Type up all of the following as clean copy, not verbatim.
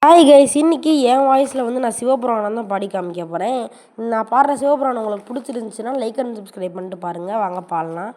Hi guys, இன்னைக்கு என் வாய்ஸில் நான் சிவபுராணம் தான் பாடி காமிக்க போகிறேன். நான் பாடுற சிவபுராணம் உங்களுக்கு பிடிச்சிருந்துச்சுன்னா லைக் அண்ட் சப்ஸ்கிரைப் பண்ணிட்டு பாருங்கள். வாங்க பாடலாம்.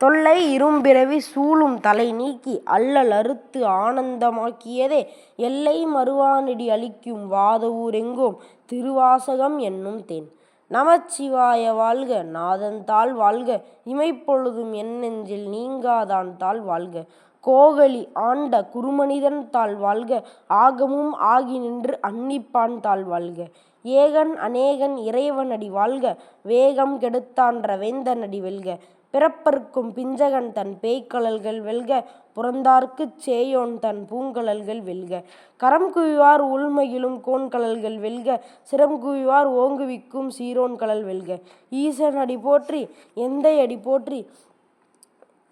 தொல்லை இரும்பிறவி சூழும் தலை நீக்கி அல்லல் அறுத்து ஆனந்தமாக்கியதே எல்லை மறுவானடி அளிக்கும் வாதவூர் எங்கோம் திருவாசகம் என்னும் தேன். நமச்சிவாய வாழ்க, நாதன் தாள் வாழ்க, இமைப்பொழுதும் என் நெஞ்சில் நீங்காதான் தாள் வாழ்க. கோகலி ஆண்ட குருமனிதன் தாள் வாழ்க, ஆகமும் ஆகி நின்று அன்னிப்பான் தாள் வாழ்க. ஏகன் அநேகன் இறைவனடி வாழ்க, வேகம் கெடுத்தான்ற வேந்தனடி வெல்க. பிறப்பர்க்கும் பிஞ்சகன் தன் பேய்க்கழல்கள் வெல்க, புறந்தார்க்குச் சேயோன் தன் பூங்கழல்கள் வெல்க. கரம் குவிவார் உள்மகிழும் கோன்கழல்கள் வெல்க, சிரம் குவிவார் ஓங்குவிக்கும் சீரோன் கழல் வெல்க. ஈசன் அடி போற்றி, எந்தை அடி போற்றி,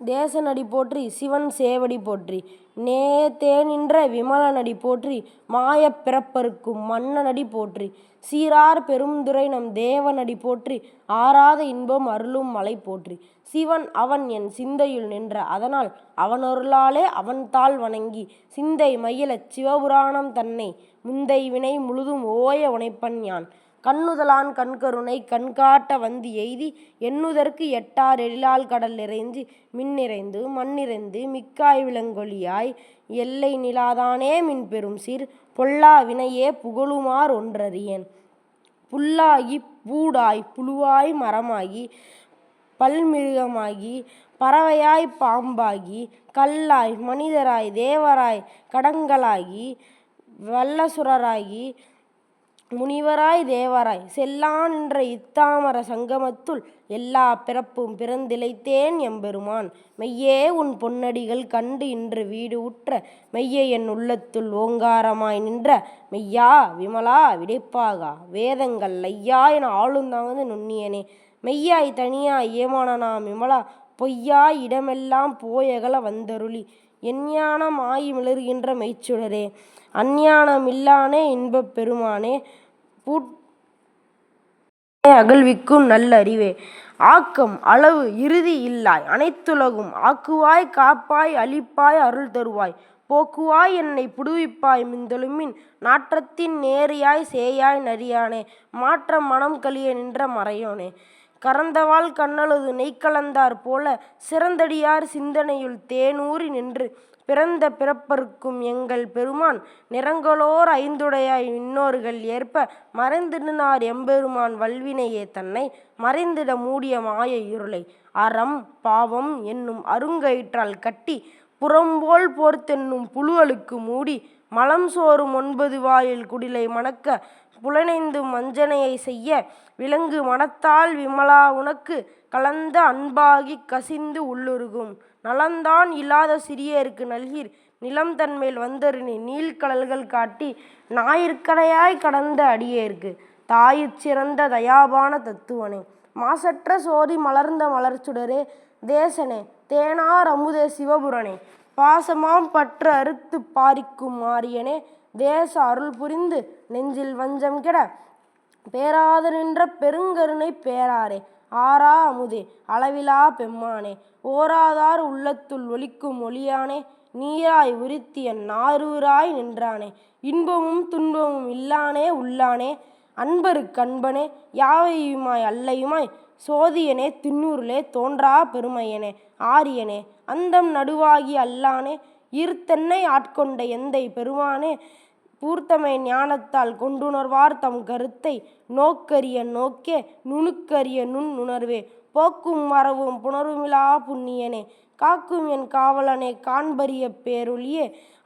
தேசனடி போற்றி, சிவன் சேவடி போற்றி, தேனின்ற விமலனடி போற்றி, மாயப் பிறப்பருக்கும் மன்னனடி போற்றி, சீரார் பெருந்துரை நம் தேவனடி போற்றி, ஆராத இன்பம் அருளும் மலை போற்றி. சிவன் அவன் என் சிந்தையுள் நின்ற அதனால் அவனருளாலே அவன்தாள் வணங்கி, சிந்தை மகிழச் சிவபுராணம் தன்னை முந்தை வினை முழுதும் ஓய உனைப்பன் யான். கண்ணுதலான் கண்கருணை கண்காட்ட வந்து எய்தி, எண்ணுதற்கு எட்டார் எழிலால் கடல் நிறைந்து மின்னிறைந்து மண்ணிறைந்து மிக்காய் விளங்கொழியாய் எல்லை நிலாதானே மின் பெரும் சீர். பொல்லா வினையே புகழுமார் ஒன்றறியேன். புல்லாகி பூடாய் புழுவாய் மரமாகி பல்மிருகமாகி பறவையாய் பாம்பாகி கல்லாய் மனிதராய் தேவராய் கடங்களாகி வல்லசுரராகி முனிவராய் தேவராய் செல்லா நின்ற இத்தாமர சங்கமத்துள் எல்லா பிறப்பும் பிறந்திழைத்தேன் எம்பெருமான். மெய்யே உன் பொன்னடிகள் கண்டு இன்று வீடு உற்ற மெய்யை என் உள்ளத்துள் ஓங்காரமாய் நின்ற மெய்யா விமலா விடைப்பாகா வேதங்கள் ஐயா என ஆளுந்தாங்கது நுண்ணியனே. மெய்யாய் தனியாய் ஏமானனா விமலா பொய்யாய் இடமெல்லாம் போயகல வந்தருளி எஞ்ஞானம் ஆயி மிளர்கின்ற மெய்ச்சுடரே. அஞ்ஞானமில்லானே இன்பப் பெருமானே, அகழ்விக்கும் நல்லறிவே. ஆக்கம் அளவு இறுதி இல்லாய் அனைத்துலகும் ஆக்குவாய் காப்பாய் அளிப்பாய் அருள் தருவாய் போக்குவாய் என்னை புடுவிப்பாய் மிந்தெழுமின் நாற்றத்தின் நேரியாய் சேயாய் நரியானே. மாற்றம் மனம் கழிய நின்ற மறையோனே, கறந்தவாள் கண்ணழுது நெய்கலந்தாற் போல சிறந்தடியார் சிந்தனையுள் தேனூறி நின்று பிறந்த பிறப்பர்க்கும் எங்கள் பெருமான். நிறங்களோர் ஐந்துடையாய் விண்ணோர்கள் ஏற்ப மறைந்திடுனார் எம்பெருமான் வல்வினையே தன்னை மறைந்திட மூடிய மாய இருளை. அறம் பாவம் என்னும் அருங்கயிற்றால் கட்டி புறம்போல் போர்த்தென்னும் புழுவலுக்கு மூடி மலம் சோறும் 9 வாயில் குடிலை மணக்க புலனைந்தும் வஞ்சனையை செய்ய விலங்கு மனத்தால் விமலா உனக்கு கலந்த அன்பாகிக் கசிந்து உள்ளுருகும் நலந்தான் இல்லாத சிறியேற்கு நல்கீர். நிலம் தன்மேல் வந்தருளி நீள்கடல்கள் காட்டி ஞாயிற்கடையாய் கடந்த அடியேற்கு தாயிற் சிறந்த தயாபான தத்துவனே. மாசற்ற சோதி மலர்ந்த மலர்ச்சுடரே, தேசனே தேனார் அமுதே சிவபுரனே, பாசமாம் பற்று அறுத்துப் பாரிக்கும் மாரியனே. தேச அருள் புரிந்து நெஞ்சில் வஞ்சம் கெட பேராது நின்ற பெருங்கருணை பேராரே. ஆரா அமுதே அளவிலா பெம்மானே, ஓராதார் உள்ளத்துள் ஒளிக்கும் ஒளியானே. நீராய் உரித்தியன் நாரூராய் நின்றானே, இன்பமும் துன்பமும் இல்லானே உள்ளானே. அன்பருக்கு அன்பனே, யாவையுமாய் அல்லையுமாய் சோதியனே, திண்ணூரிலே தோன்றா பெருமையனே. ஆரியனே அந்தம் நடுவாகி அல்லானே, ஈர்த்தென்னை ஆட்கொண்ட எந்தை பெருமானே. பூர்த்தமை ஞானத்தால் கொண்டுணர்வார் தம் கருத்தை நோக்கரிய நோக்கே நுணுக்கரிய நுண்ணுணர்வே. போக்கும் மறவும் புணர்வுமிலா புண்ணியனே, காக்கும் என் காவலனே காண்பரிய பேரொளியே.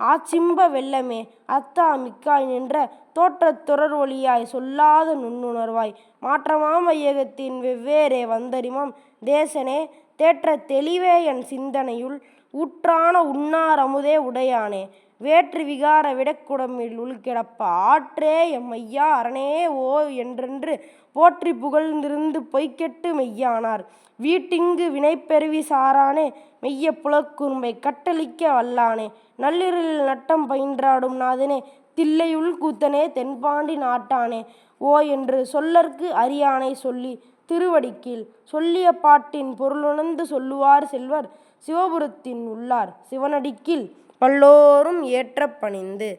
ஆச்சிம்ப வெள்ளமே அத்தா மிக்காய் நின்ற தோற்றத் தொடர் ஒளியாய் சொல்லாத நுண்ணுணர்வாய் மாற்றமாம் வையகத்தின் வெவ்வேறே வந்தறிமாம் தேசனே. தேற்ற தெளிவே என் சிந்தனையுள் ஊற்றான உண்ணார் அமுதே உடையானே. வேற்று விகார விடக்குடமில் உள்கிடப்ப ஆற்றே எம்மையா அரணே ஓ என்றென்று போற்றி புகழ்ந்திருந்து பொய்க்கெட்டு மெய்யானார் வீட்டிங்கு வினைப்பெருவி சாரானே. மெய்ய புலக்குறும்பை கட்டளிக்க வல்லானே, நள்ளிருளில் நட்டம் பயின்றாடும் நாதனே. தில்லையுள் கூத்தனே தென்பாண்டி நாட்டானே, ஓ என்று சொல்லற்கு அறியானை சொல்லி திருவடிக்கீழ் சொல்லிய பாட்டின் பொருளுணர்ந்து சொல்லுவார் செல்வர் சிவபுரத்தின் உள்ளார் சிவனடிக்கீழ் பல்லோரும் ஏற்றப் பணிந்து.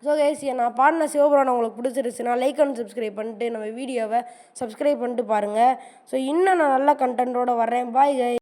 ஸோ கைஸ் நான் பாடின சிவபுராணம் உங்களுக்கு பிடிச்சிருச்சுன்னா லைக் அண்ட் சப்ஸ்கிரைப் பண்ணிட்டு நம்ம வீடியோவை சப்ஸ்கிரைப் பண்ணிட்டு பாருங்கள். ஸோ இன்னும் நான் நல்ல கண்டென்ட்டோடு வரேன். Bye guys.